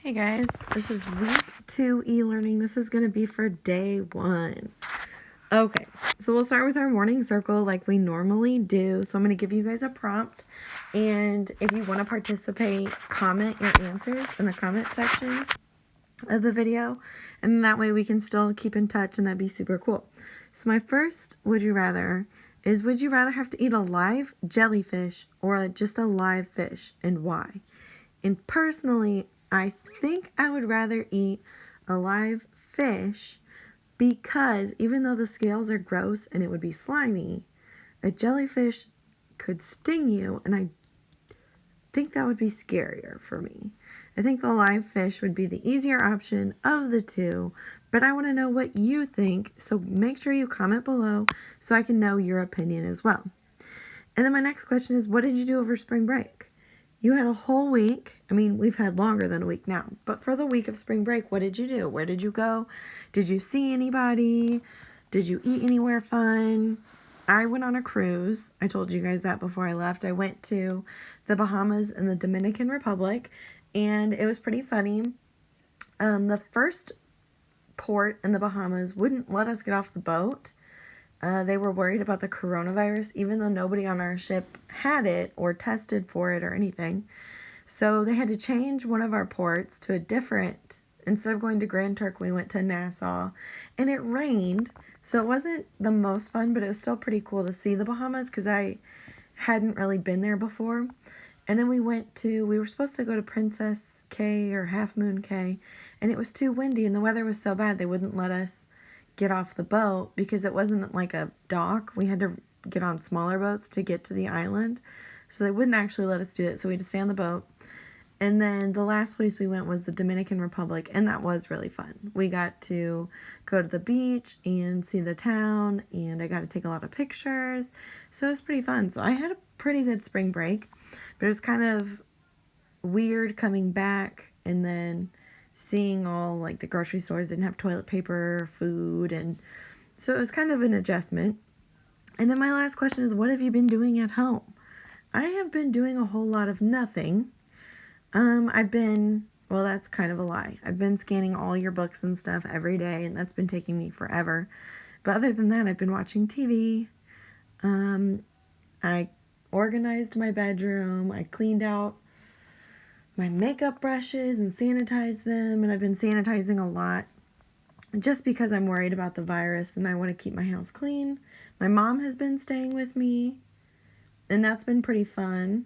Hey guys, this is week 2 e-learning. This is going to be for day 1. Okay, so we'll start with our morning circle like we normally do. So I'm going to give you guys a prompt, and if you want to participate, comment your answers in the comment section of the video, and that way we can still keep in touch, and that'd be super cool. So my first would you rather is, would you rather have to eat a live jellyfish or just a live fish, and why? And personally, I think I would rather eat a live fish because even though the scales are gross and it would be slimy, a jellyfish could sting you, and I think that would be scarier for me. I think the live fish would be the easier option of the two, but I want to know what you think, so make sure you comment below so I can know your opinion as well. And then my next question is, what did you do over spring break? You had a whole week. I mean, we've had longer than a week now. But for the week of spring break, what did you do? Where did you go? Did you see anybody? Did you eat anywhere fun? I went on a cruise. I told you guys that before I left. I went to the Bahamas and the Dominican Republic, and it was pretty funny. The first port in the Bahamas wouldn't let us get off the boat. They were worried about the coronavirus, even though nobody on our ship had it or tested for it or anything. So they had to change one of our ports to a different, instead of going to Grand Turk, we went to Nassau, and it rained. So it wasn't the most fun, but it was still pretty cool to see the Bahamas because I hadn't really been there before. And then we were supposed to go to Princess Cay or Half Moon Cay, and it was too windy and the weather was so bad they wouldn't let us get off the boat because it wasn't like a dock. We had to get on smaller boats to get to the island, so they wouldn't actually let us do it, so we had to stay on the boat. And then the last place we went was the Dominican Republic, and that was really fun. We got to go to the beach and see the town, and I got to take a lot of pictures, so it was pretty fun. So I had a pretty good spring break, but it was kind of weird coming back and then seeing all, like, the grocery stores didn't have toilet paper, food, and so it was kind of an adjustment. And then my last question is, what have you been doing at home? I have been doing a whole lot of nothing. Well, that's kind of a lie. I've been scanning all your books and stuff every day, and that's been taking me forever. But other than that, I've been watching TV. I organized my bedroom. I cleaned out my makeup brushes and sanitize them, and I've been sanitizing a lot just because I'm worried about the virus and I want to keep my house clean. My mom has been staying with me, and that's been pretty fun.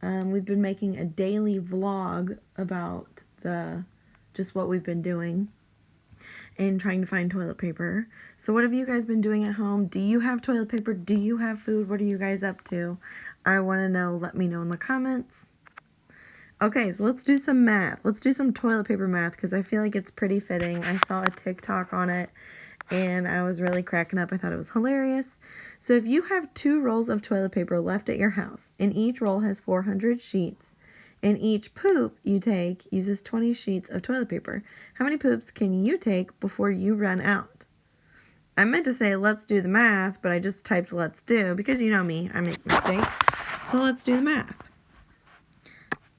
We've been making a daily vlog about just what we've been doing and trying to find toilet paper. So what have you guys been doing at home? Do you have toilet paper? Do you have food? What are you guys up to? I want to know. Let me know in the comments. Okay, so let's do some math. Let's do some toilet paper math because I feel like it's pretty fitting. I saw a TikTok on it and I was really cracking up. I thought it was hilarious. So if you have 2 rolls of toilet paper left at your house and each roll has 400 sheets and each poop you take uses 20 sheets of toilet paper, how many poops can you take before you run out? I meant to say let's do the math, but I just typed let's do because you know me, I make mistakes. So let's do the math.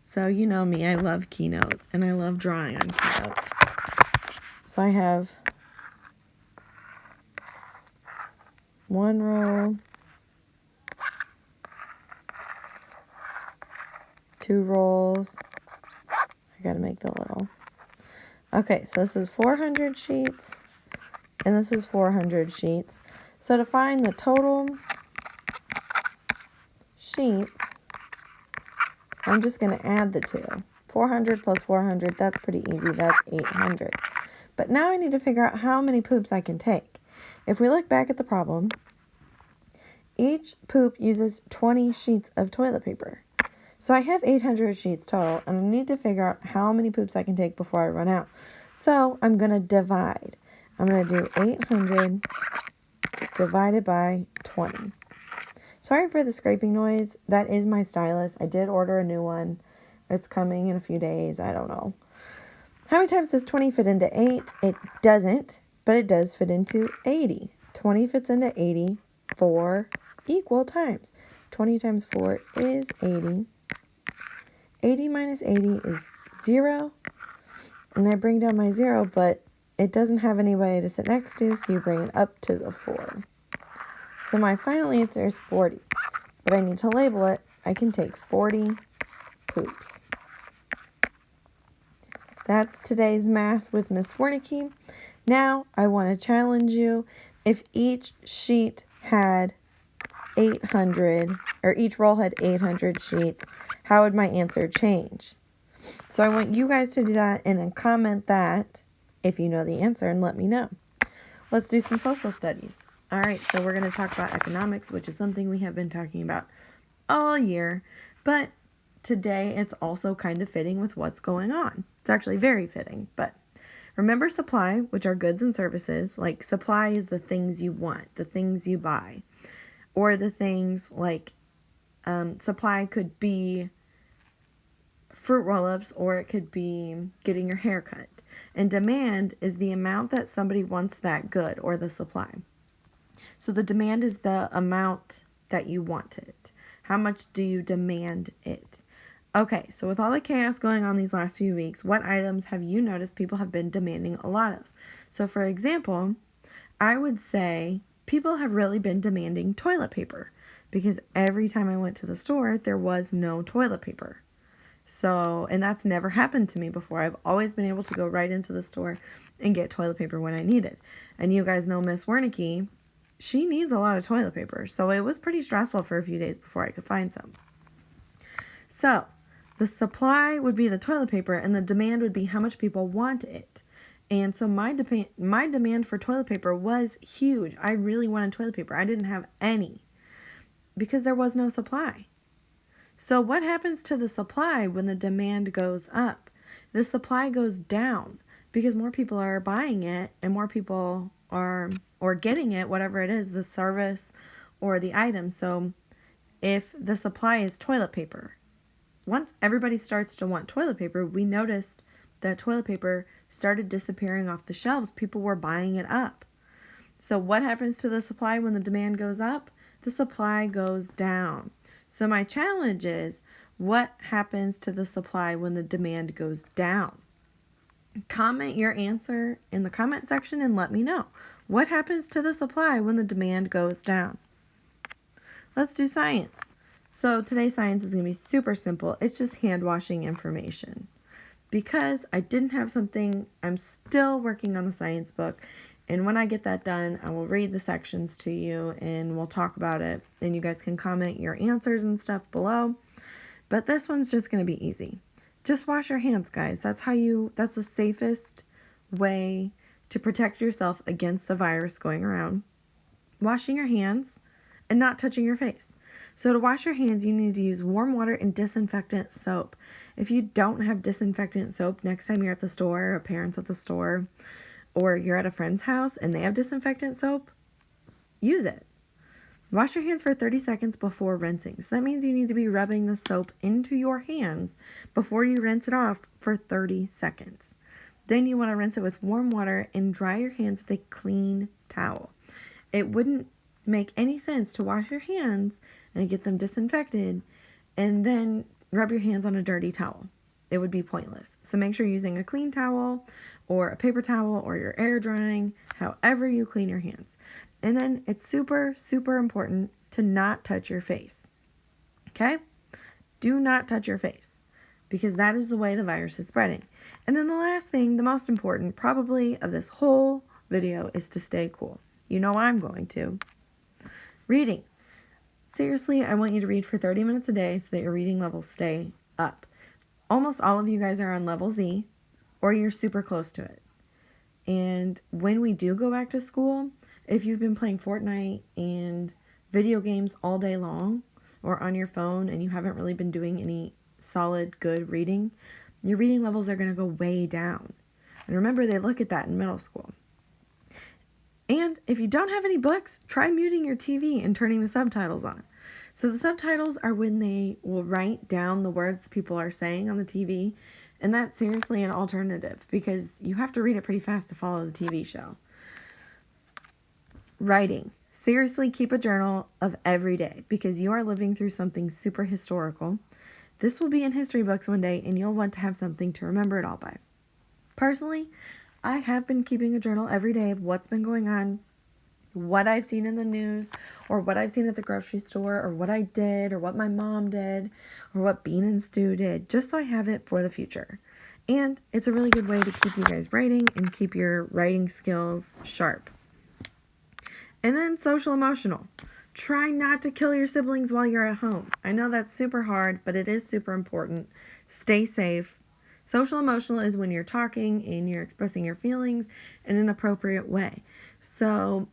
So you know me, I love Keynote, and I love drawing on Keynote. So I have 1 roll, 2 rolls. I gotta make the little. Okay, so this is 400 sheets, and this is 400 sheets. So to find the total sheets, I'm just going to add the 2. 400 plus 400, that's pretty easy. That's 800. But now I need to figure out how many poops I can take. If we look back at the problem, each poop uses 20 sheets of toilet paper. So I have 800 sheets total, and I need to figure out how many poops I can take before I run out. So I'm going to divide. I'm going to do 800 divided by 20. Sorry for the scraping noise. That is my stylus. I did order a new one. It's coming in a few days. I don't know. How many times does 20 fit into 8? It doesn't, but it does fit into 80. 20 fits into 80, 4 equal times. 20 times 4 is 80. 80 minus 80 is 0. And I bring down my 0, but it doesn't have anybody to sit next to, so you bring it up to the 4. So my final answer is 40, but I need to label it. I can take 40 poops. That's today's math with Ms. Wernecke. Now I want to challenge you. If each sheet had 800, or each roll had 800 sheets, how would my answer change? So I want you guys to do that and then comment that if you know the answer and let me know. Let's do some social studies. All right, so we're going to talk about economics, which is something we have been talking about all year, but today it's also kind of fitting with what's going on. It's actually very fitting, but remember supply, which are goods and services. Like supply is the things you want, the things you buy, or the things like supply could be fruit roll-ups, or it could be getting your hair cut. And demand is the amount that somebody wants that good, or the supply. So the demand is the amount that you want it. How much do you demand it? Okay, so with all the chaos going on these last few weeks, what items have you noticed people have been demanding a lot of? So for example, I would say people have really been demanding toilet paper, because every time I went to the store, there was no toilet paper. So, and that's never happened to me before. I've always been able to go right into the store and get toilet paper when I need it. And you guys know Ms.Wernecke, she needs a lot of toilet paper. So it was pretty stressful for a few days before I could find some. So the supply would be the toilet paper, and the demand would be how much people want it. And so my demand for toilet paper was huge. I really wanted toilet paper. I didn't have any because there was no supply. So what happens to the supply when the demand goes up? The supply goes down because more people are buying it and more people are or getting it, whatever it is, the service or the item. So if the supply is toilet paper, once everybody starts to want toilet paper, we noticed that toilet paper started disappearing off the shelves. People were buying it up. So what happens to the supply when the demand goes up? The supply goes down. So my challenge is, what happens to the supply when the demand goes down? Comment your answer in the comment section and let me know. What happens to the supply when the demand goes down? Let's do science. So today's science is going to be super simple. It's just hand washing information. Because I didn't have something, I'm still working on the science book. And when I get that done, I will read the sections to you and we'll talk about it. And you guys can comment your answers and stuff below. But this one's just going to be easy. Just wash your hands, guys. That's the safest way to protect yourself against the virus going around. Washing your hands and not touching your face. So to wash your hands, you need to use warm water and disinfectant soap. If you don't have disinfectant soap, next time you're at the store, or parents at the store, or you're at a friend's house and they have disinfectant soap, use it. Wash your hands for 30 seconds before rinsing. So that means you need to be rubbing the soap into your hands before you rinse it off for 30 seconds. Then you want to rinse it with warm water and dry your hands with a clean towel. It wouldn't make any sense to wash your hands and get them disinfected and then rub your hands on a dirty towel. It would be pointless. So make sure you're using a clean towel or a paper towel or your air drying, however you clean your hands. And then it's super, super important to not touch your face. Okay? Do not touch your face because that is the way the virus is spreading. And then the last thing, the most important probably of this whole video, is to stay cool. You know I'm going to. Reading. Seriously, I want you to read for 30 minutes a day so that your reading levels stay up. Almost all of you guys are on level Z, or you're super close to it. And when we do go back to school, if you've been playing Fortnite and video games all day long, or on your phone, and you haven't really been doing any solid, good reading, your reading levels are going to go way down. And remember, they look at that in middle school. And if you don't have any books, try muting your TV and turning the subtitles on. So the subtitles are when they will write down the words people are saying on the TV. And that's seriously an alternative because you have to read it pretty fast to follow the TV show. Writing. Seriously, keep a journal of every day because you are living through something super historical. This will be in history books one day and you'll want to have something to remember it all by. Personally, I have been keeping a journal every day of what's been going on, what I've seen in the news, or what I've seen at the grocery store, or what I did, or what my mom did, or what Bean and Stu did, just so I have it for the future. And it's a really good way to keep you guys writing and keep your writing skills sharp. And then social emotional. Try not to kill your siblings while you're at home. I know that's super hard, but it is super important. Stay safe. Social emotional is when you're talking and you're expressing your feelings in an appropriate way. So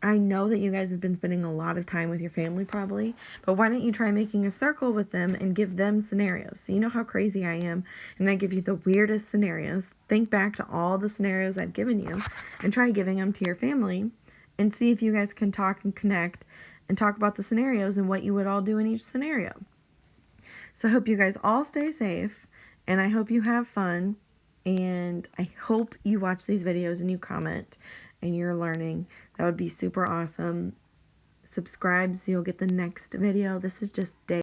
I know that you guys have been spending a lot of time with your family probably, but why don't you try making a circle with them and give them scenarios? So you know how crazy I am, and I give you the weirdest scenarios. Think back to all the scenarios I've given you and try giving them to your family and see if you guys can talk and connect and talk about the scenarios and what you would all do in each scenario. So I hope you guys all stay safe, and I hope you have fun, and I hope you watch these videos and you comment and you're learning. That would be super awesome. Subscribe so you'll get the next video. This is just day